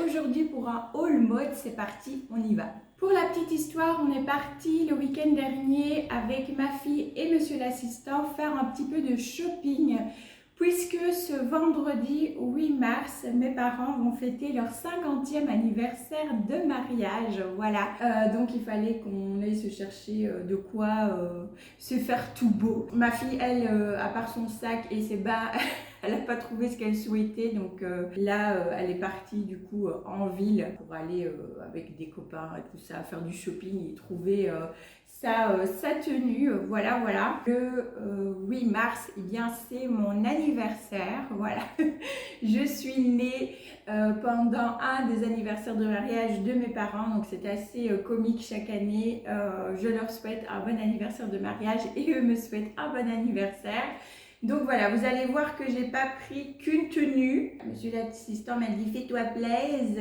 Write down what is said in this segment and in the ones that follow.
aujourd'hui pour un haul mode. C'est parti, on y va. Pour la petite histoire, on est parti le week-end dernier avec ma fille et monsieur l'assistant faire un petit peu de shopping puisque ce vendredi 8 mars, mes parents vont fêter leur 50e anniversaire de mariage. Voilà, donc il fallait qu'on aille se chercher de quoi se faire tout beau. Ma fille, elle, à part son sac et ses bas, elle n'a pas trouvé ce qu'elle souhaitait, donc là, elle est partie du coup en ville pour aller avec des copains et tout ça, faire du shopping et trouver sa tenue. Voilà, voilà. Le 8 mars, eh bien, c'est mon anniversaire. Voilà, je suis née pendant un des anniversaires de mariage de mes parents, donc c'est assez comique chaque année. Je leur souhaite un bon anniversaire de mariage et eux me souhaitent un bon anniversaire. Donc voilà, vous allez voir que j'ai pas pris qu'une tenue. Monsieur l'assistant m'a dit fais-toi plaise.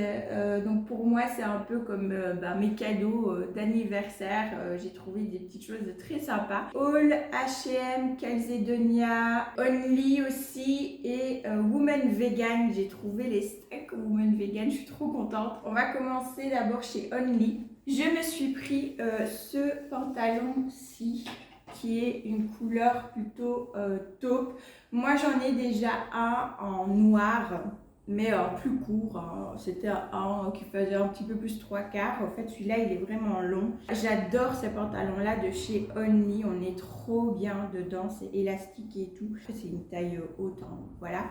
Donc pour moi c'est un peu comme mes cadeaux d'anniversaire. J'ai trouvé des petites choses très sympas. All, H&M, Calzedonia, Only aussi et Woman Vegan. J'ai trouvé les stocks Woman Vegan, je suis trop contente. On va commencer d'abord chez Only. Je me suis pris ce pantalon-ci, qui est une couleur plutôt taupe. Moi j'en ai déjà un en noir, mais plus court, hein. C'était un qui faisait un petit peu plus 3/4. En fait celui-là il est vraiment long. J'adore ces pantalons là de chez Only, on est trop bien dedans, c'est élastique et tout. C'est une taille haute, hein, voilà.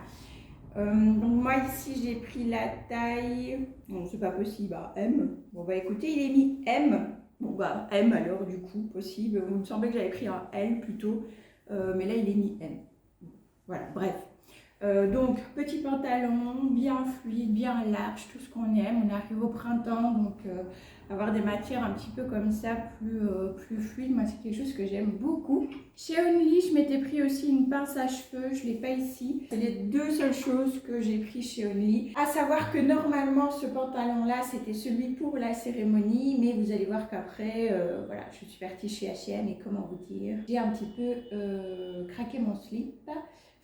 Donc moi ici j'ai pris la taille, bon c'est pas possible, M. Bon bah écoutez, il est mis M. Bon bah M alors du coup, possible. Il me semblait que j'avais pris un L plutôt, mais là il est mis M. Voilà, bref. Donc petit pantalon, bien fluide, bien large, tout ce qu'on aime. On arrive au printemps, donc avoir des matières un petit peu comme ça, plus fluides, moi c'est quelque chose que j'aime beaucoup. Chez Only, je m'étais pris aussi une pince à cheveux, je ne l'ai pas ici. C'est les deux seules choses que j'ai pris chez Only. À savoir que normalement ce pantalon là c'était celui pour la cérémonie, mais vous allez voir qu'après, voilà, je suis partie chez H&M et comment vous dire, j'ai un petit peu craqué mon slip.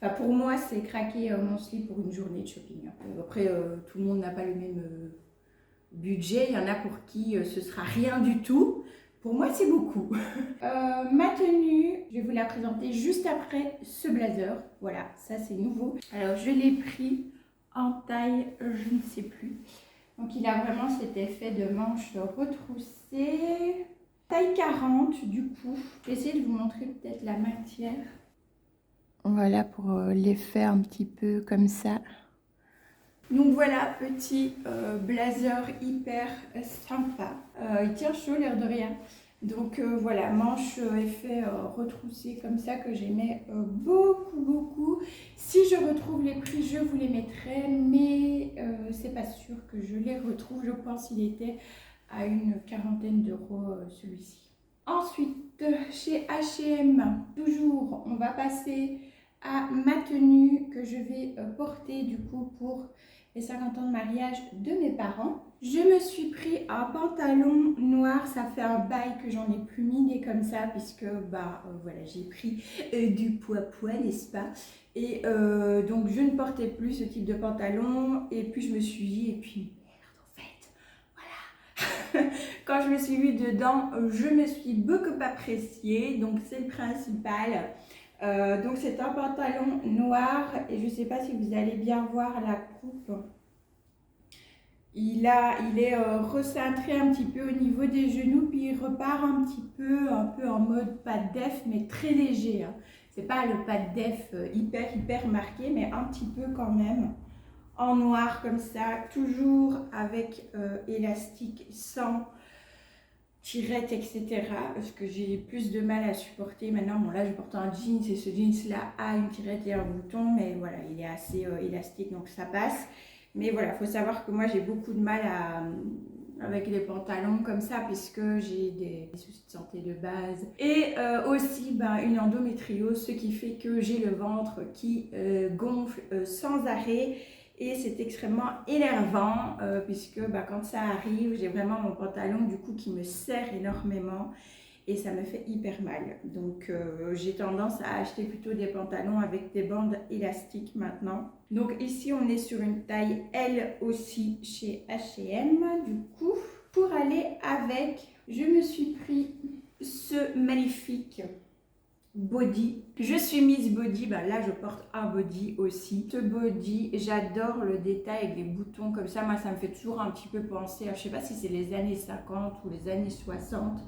Enfin, pour moi, c'est craquer mon slip pour une journée de shopping. Après, tout le monde n'a pas le même budget. Il y en a pour qui ce sera rien du tout. Pour moi, c'est beaucoup. Ma tenue, je vais vous la présenter juste après ce blazer. Voilà, ça c'est nouveau. Alors, je l'ai pris en taille, je ne sais plus. Donc, il a vraiment cet effet de manche retroussée. Taille 40, du coup. Je vais essayer de vous montrer peut-être la matière. Voilà pour l'effet un petit peu comme ça. Donc voilà, petit blazer hyper sympa. Il tient chaud l'air de rien. Donc voilà, manche effet retroussé comme ça que j'aimais beaucoup. Si je retrouve les prix, je vous les mettrai, mais c'est pas sûr que je les retrouve. Je pense qu'il était à une quarantaine d'euros celui-ci. Ensuite, chez H&M, toujours, on va passer à ma tenue que je vais porter du coup pour les 50 ans de mariage de mes parents. Je me suis pris un pantalon noir, ça fait un bail que j'en ai plus mis des comme ça puisque voilà, j'ai pris du poids, n'est-ce pas? Et donc je ne portais plus ce type de pantalon et puis je me suis dit, et puis quand je me suis vue dedans, je me suis beaucoup appréciée, donc c'est le principal. Donc c'est un pantalon noir et je ne sais pas si vous allez bien voir la coupe. Il est recintré un petit peu au niveau des genoux, puis il repart un peu en mode pas de def, mais très léger. Hein. C'est pas le pas de def hyper marqué, mais un petit peu quand même. En noir comme ça, toujours avec élastique, sans tirette, etc. Parce que j'ai plus de mal à supporter. Maintenant, bon là je porte un jeans et ce jeans là a une tirette et un bouton, mais voilà, il est assez élastique donc ça passe. Mais voilà, il faut savoir que moi j'ai beaucoup de mal avec les pantalons comme ça puisque j'ai des soucis de santé de base et aussi une endométriose, ce qui fait que j'ai le ventre qui gonfle sans arrêt. Et c'est extrêmement énervant puisque quand ça arrive, j'ai vraiment mon pantalon du coup qui me serre énormément. et ça me fait hyper mal. Donc j'ai tendance à acheter plutôt des pantalons avec des bandes élastiques maintenant. Donc ici on est sur une taille L aussi chez H&M. Du coup, pour aller avec, je me suis pris ce magnifique body. Je suis Miss Body, ben là je porte un body aussi. Ce body, j'adore le détail avec les boutons comme ça. Moi ça me fait toujours un petit peu penser à, je sais pas si c'est les années 50 ou les années 60,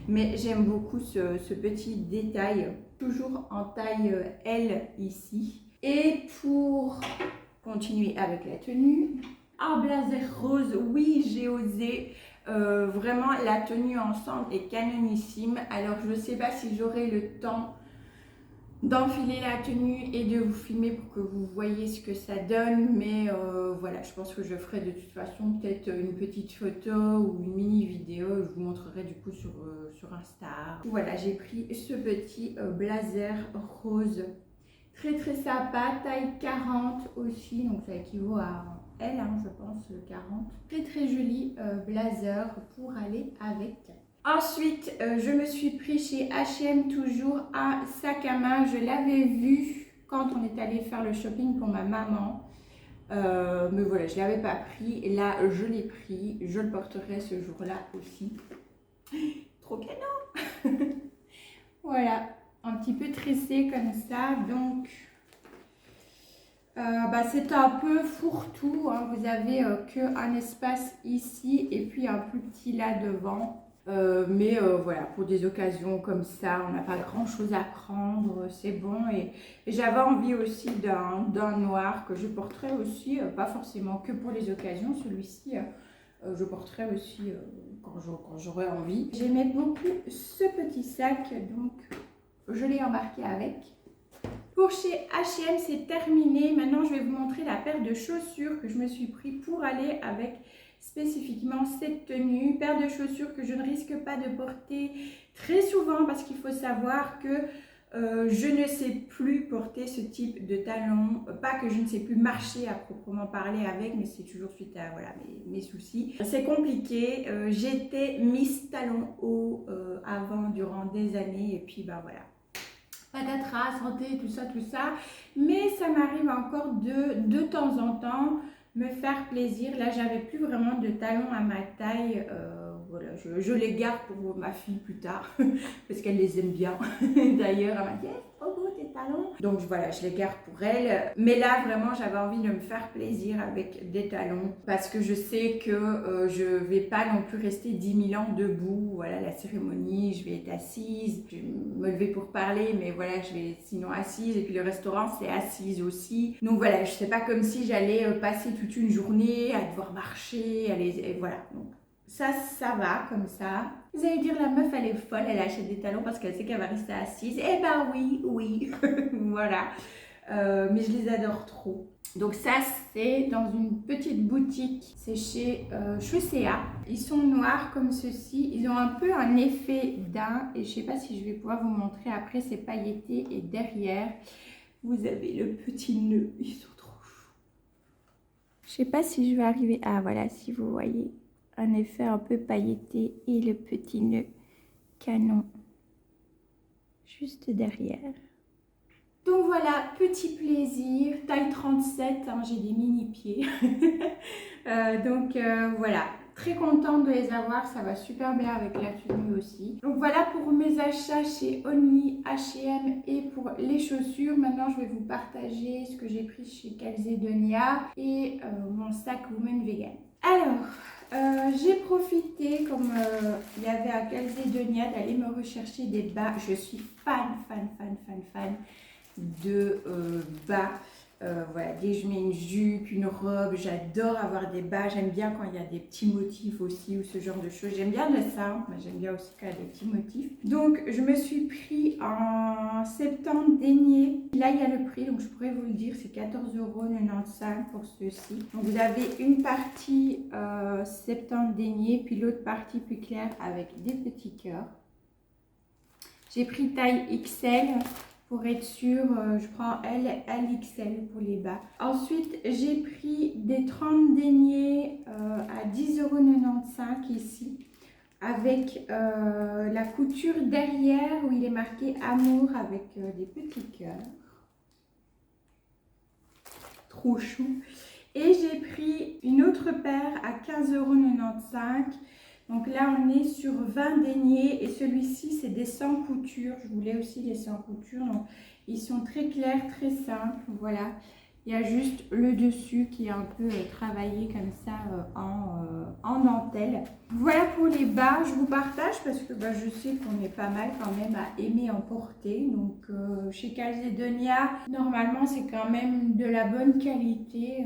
mais j'aime beaucoup ce petit détail. Toujours en taille L ici. Et pour continuer avec la tenue, un blazer rose, oui j'ai osé. Vraiment la tenue ensemble est canonissime. Alors je ne sais pas si j'aurai le temps d'enfiler la tenue et de vous filmer pour que vous voyez ce que ça donne, mais voilà, je pense que je ferai de toute façon peut-être une petite photo ou une mini vidéo. Je vous montrerai du coup sur Insta. Voilà, j'ai pris ce petit blazer rose très très sympa, taille 40 aussi, donc ça équivaut à L, hein, je pense, 40. Très très joli blazer pour aller avec. Ensuite, je me suis pris chez H&M toujours un sac à main. Je l'avais vu quand on est allé faire le shopping pour ma maman. Mais voilà, je ne l'avais pas pris. Et là, je l'ai pris. Je le porterai ce jour-là aussi. Trop canon. Voilà, un petit peu tressé comme ça. Donc, c'est un peu fourre-tout. Hein. Vous avez qu'un espace ici et puis un plus petit là devant. Voilà, pour des occasions comme ça, on n'a pas grand chose à prendre, c'est bon. Et j'avais envie aussi d'un noir que je porterai aussi, pas forcément que pour les occasions, celui-ci je porterai aussi quand j'aurai envie. J'aimais beaucoup ce petit sac, donc je l'ai embarqué avec. Pour chez H&M, c'est terminé. Maintenant, je vais vous montrer la paire de chaussures que je me suis pris pour aller avec spécifiquement cette tenue. Paire de chaussures que je ne risque pas de porter très souvent parce qu'il faut savoir que je ne sais plus porter ce type de talons. Pas que je ne sais plus marcher à proprement parler avec, mais c'est toujours suite à voilà, mes soucis. C'est compliqué. J'étais Miss Talons hauts avant, durant des années, et puis voilà. Patatras, santé, tout ça. Mais ça m'arrive encore de temps en temps me faire plaisir. Là, j'avais plus vraiment de talons à ma taille. Voilà, je les garde pour ma fille plus tard parce qu'elle les aime bien. D'ailleurs, elle m'a dit trop beau tes talons. Donc voilà, je les garde pour elle. Mais là, vraiment, j'avais envie de me faire plaisir avec des talons parce que je sais que je vais pas non plus rester 10 000 ans debout. Voilà, la cérémonie, je vais être assise. Je vais me lever pour parler, mais voilà, je vais sinon assise. Et puis le restaurant, c'est assise aussi. Donc voilà, je sais pas comme si j'allais passer toute une journée à devoir marcher, et voilà. Donc, ça va comme ça. Vous allez dire la meuf elle est folle, elle achète des talons parce qu'elle sait qu'elle va rester assise. Eh ben oui, voilà. Mais je les adore trop. Donc ça c'est dans une petite boutique, c'est chez Chaussea. Ils sont noirs comme ceci, ils ont un peu un effet daim et je sais pas si je vais pouvoir vous montrer après, c'est pailleté et derrière vous avez le petit nœud, ils sont trop choux. Je sais pas si je vais arriver, ah voilà, si vous voyez. Un effet un peu pailleté et le petit nœud canon juste derrière. Donc voilà, petit plaisir, taille 37, hein, j'ai des mini pieds. Voilà, très contente de les avoir, ça va super bien avec la tenue aussi. Donc voilà pour mes achats chez Only, H&M et pour les chaussures. Maintenant je vais vous partager ce que j'ai pris chez Calzedonia et mon sac Woman Vegan. Alors, j'ai profité, comme il y avait à Calzedonia, d'aller me rechercher des bas. Je suis fan de bas. Voilà, dès que je mets une jupe, une robe, j'adore avoir des bas. J'aime bien quand il y a des petits motifs aussi ou ce genre de choses. J'aime bien de ça, mais j'aime bien aussi quand il y a des petits motifs. Donc, je me suis pris en septembre denier. Là, il y a le prix, donc je pourrais vous le dire, c'est 14,95 € pour ceux-ci. Donc, vous avez une partie septembre denier, puis l'autre partie plus claire avec des petits cœurs. J'ai pris taille XL. Pour être sûre, je prends LXL pour les bas. Ensuite, j'ai pris des 30 deniers à 10,95 € ici. avec la couture derrière où il est marqué amour avec des petits cœurs. Trop chou. Et j'ai pris une autre paire à 15,95 €. Donc là, on est sur 20 deniers et celui-ci, c'est des sans couture. Je voulais aussi des sans couture. Donc, ils sont très clairs, très simples. Voilà. Il y a juste le dessus qui est un peu travaillé comme ça en dentelle. Voilà pour les bas. Je vous partage parce que je sais qu'on est pas mal quand même à aimer en porter. Donc chez Calzedonia, normalement c'est quand même de la bonne qualité.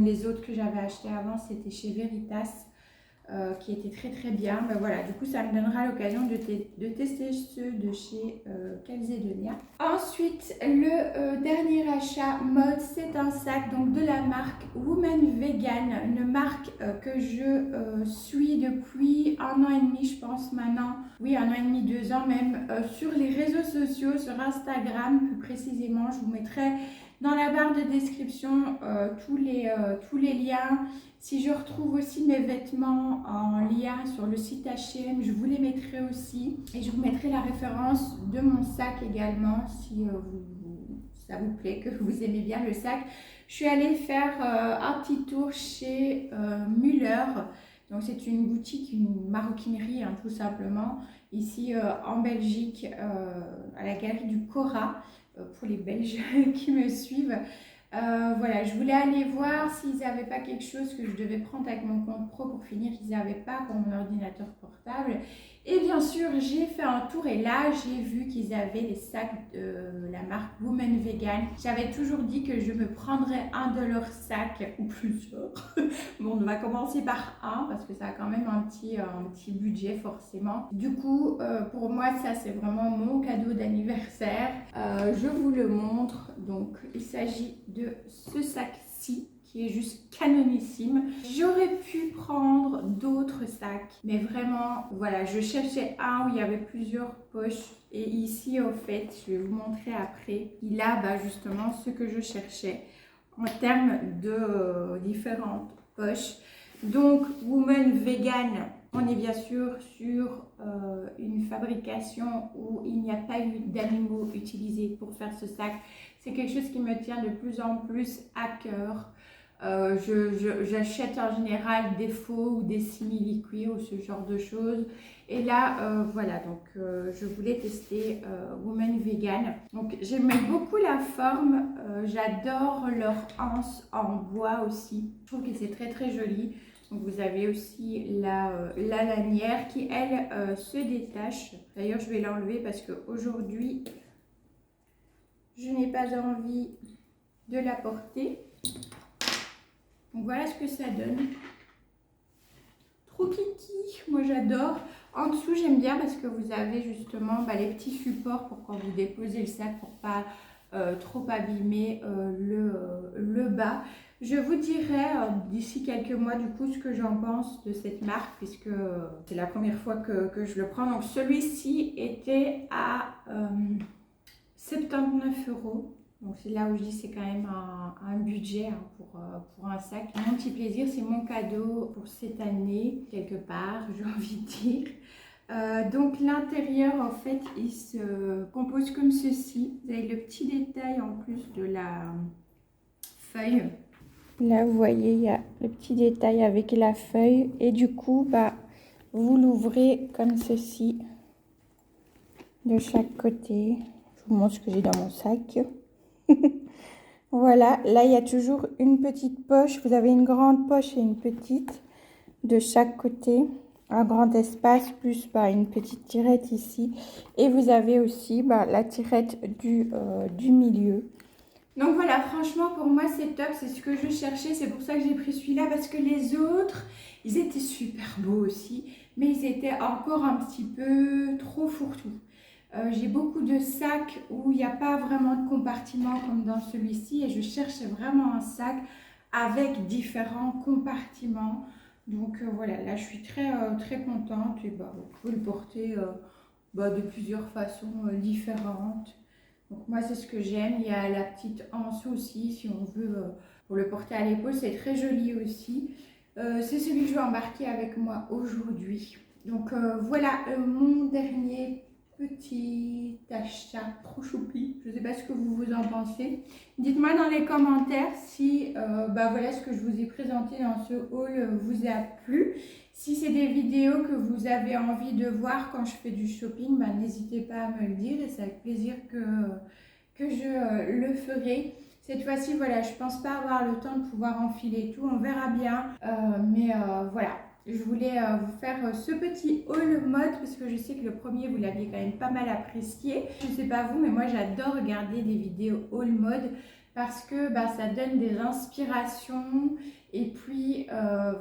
Les autres que j'avais achetés avant, c'était chez Veritas. Qui était très très bien. Voilà, du coup ça me donnera l'occasion de tester ceux de chez Calzedonia. Ensuite, le dernier achat mode, c'est un sac donc de la marque Woman Vegan, une marque que je suis depuis 1 an et demi, je pense maintenant. Oui, 1 an et demi, 2 ans même, sur les réseaux sociaux, sur Instagram plus précisément. Je vous mettrai dans la barre de description tous les liens. Si je retrouve aussi mes vêtements en lien sur le site H&M, je vous les mettrai aussi. Et je vous mettrai la référence de mon sac également, si ça vous plaît, que vous aimez bien le sac. Je suis allée faire un petit tour chez Müller. Donc c'est une boutique, une maroquinerie tout simplement, ici en Belgique, à la galerie du Cora, pour les Belges qui me suivent. Voilà, je voulais aller voir s'ils n'avaient pas quelque chose que je devais prendre avec mon compte pro pour finir, qu'ils n'avaient pas pour mon ordinateur portable. Et bien sûr, j'ai fait un tour et là, j'ai vu qu'ils avaient les sacs de la marque Woman Vegan. J'avais toujours dit que je me prendrais un de leurs sacs ou plusieurs. Bon, on va commencer par un parce que ça a quand même un petit budget forcément. Du coup, pour moi, ça c'est vraiment mon cadeau d'anniversaire. Je vous le montre. Donc, il s'agit de ce sac-ci qui est juste canonissime. J'aurais pu prendre d'autres sacs, mais vraiment, voilà, je cherchais un où il y avait plusieurs poches. Et ici, au fait, je vais vous montrer après, il a justement ce que je cherchais en termes de différentes poches. Donc, Woman Vegan, on est bien sûr sur une fabrication où il n'y a pas eu d'animaux utilisés pour faire ce sac. C'est quelque chose qui me tient de plus en plus à cœur. J'achète en général des faux ou des simili-cuir ou ce genre de choses. Et là, voilà, donc je voulais tester Woman Vegan. Donc j'aimais beaucoup la forme. J'adore leur anse en bois aussi. Je trouve que c'est très très joli. Donc vous avez aussi la lanière qui, elle, se détache. D'ailleurs, je vais l'enlever parce qu'aujourd'hui, je n'ai pas envie de la porter. Donc voilà ce que ça donne. Trop kiki, moi j'adore. En dessous, j'aime bien parce que vous avez justement les petits supports pour quand vous déposez le sac pour pas trop abîmer le bas. Je vous dirai d'ici quelques mois du coup ce que j'en pense de cette marque puisque c'est la première fois que je le prends. Donc celui-ci était à 79 €. Donc c'est là où je dis c'est quand même un budget pour un sac. Mon petit plaisir, c'est mon cadeau pour cette année, quelque part, j'ai envie de dire. Donc l'intérieur, en fait, il se compose comme ceci. Vous avez le petit détail en plus de la feuille. Là, vous voyez, il y a le petit détail avec la feuille. Et du coup, vous l'ouvrez comme ceci, de chaque côté. Je vous montre ce que j'ai dans mon sac. Voilà, là il y a toujours une petite poche. Vous avez une grande poche et une petite de chaque côté. Un grand espace plus une petite tirette ici. Et vous avez aussi la tirette du milieu. Donc voilà, franchement pour moi c'est top, c'est ce que je cherchais. C'est pour ça que j'ai pris celui-là parce que les autres, ils étaient super beaux aussi. Mais ils étaient encore un petit peu trop fourre-tout. J'ai beaucoup de sacs où il n'y a pas vraiment de compartiment comme dans celui-ci et je cherchais vraiment un sac avec différents compartiments. Donc voilà, là je suis très très contente et vous pouvez le porter de plusieurs façons différentes. Donc moi c'est ce que j'aime. Il y a la petite anse aussi si on veut pour le porter à l'épaule, c'est très joli aussi. C'est celui que je vais embarquer avec moi aujourd'hui. Donc voilà mon dernier petit achat trop choupi. Je ne sais pas ce que vous en pensez. Dites-moi dans les commentaires si voilà ce que je vous ai présenté dans ce haul vous a plu. Si c'est des vidéos que vous avez envie de voir quand je fais du shopping, n'hésitez pas à me le dire et c'est avec plaisir que je le ferai. Cette fois-ci, voilà, je pense pas avoir le temps de pouvoir enfiler tout, on verra bien. Voilà, je voulais vous faire ce petit haul mode parce que je sais que le premier, vous l'aviez quand même pas mal apprécié. Je sais pas vous, mais moi j'adore regarder des vidéos haul mode parce que ça donne des inspirations. Et puis,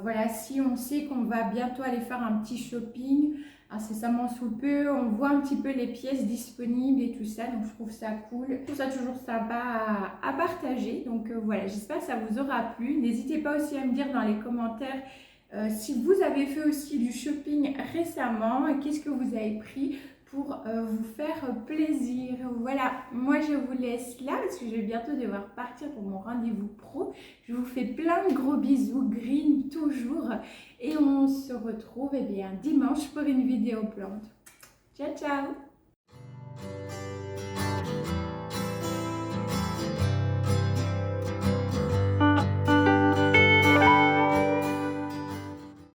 voilà, si on sait qu'on va bientôt aller faire un petit shopping, incessamment sous peu, on voit un petit peu les pièces disponibles et tout ça, donc je trouve ça cool. Je trouve ça toujours sympa à partager, donc voilà, j'espère que ça vous aura plu. N'hésitez pas aussi à me dire dans les commentaires si vous avez fait aussi du shopping récemment et qu'est-ce que vous avez pris pour vous faire plaisir. Voilà, moi je vous laisse là parce que je vais bientôt devoir partir pour mon rendez-vous pro. Je vous fais plein de gros bisous, green toujours. Et on se retrouve dimanche pour une vidéo plante. Ciao, ciao!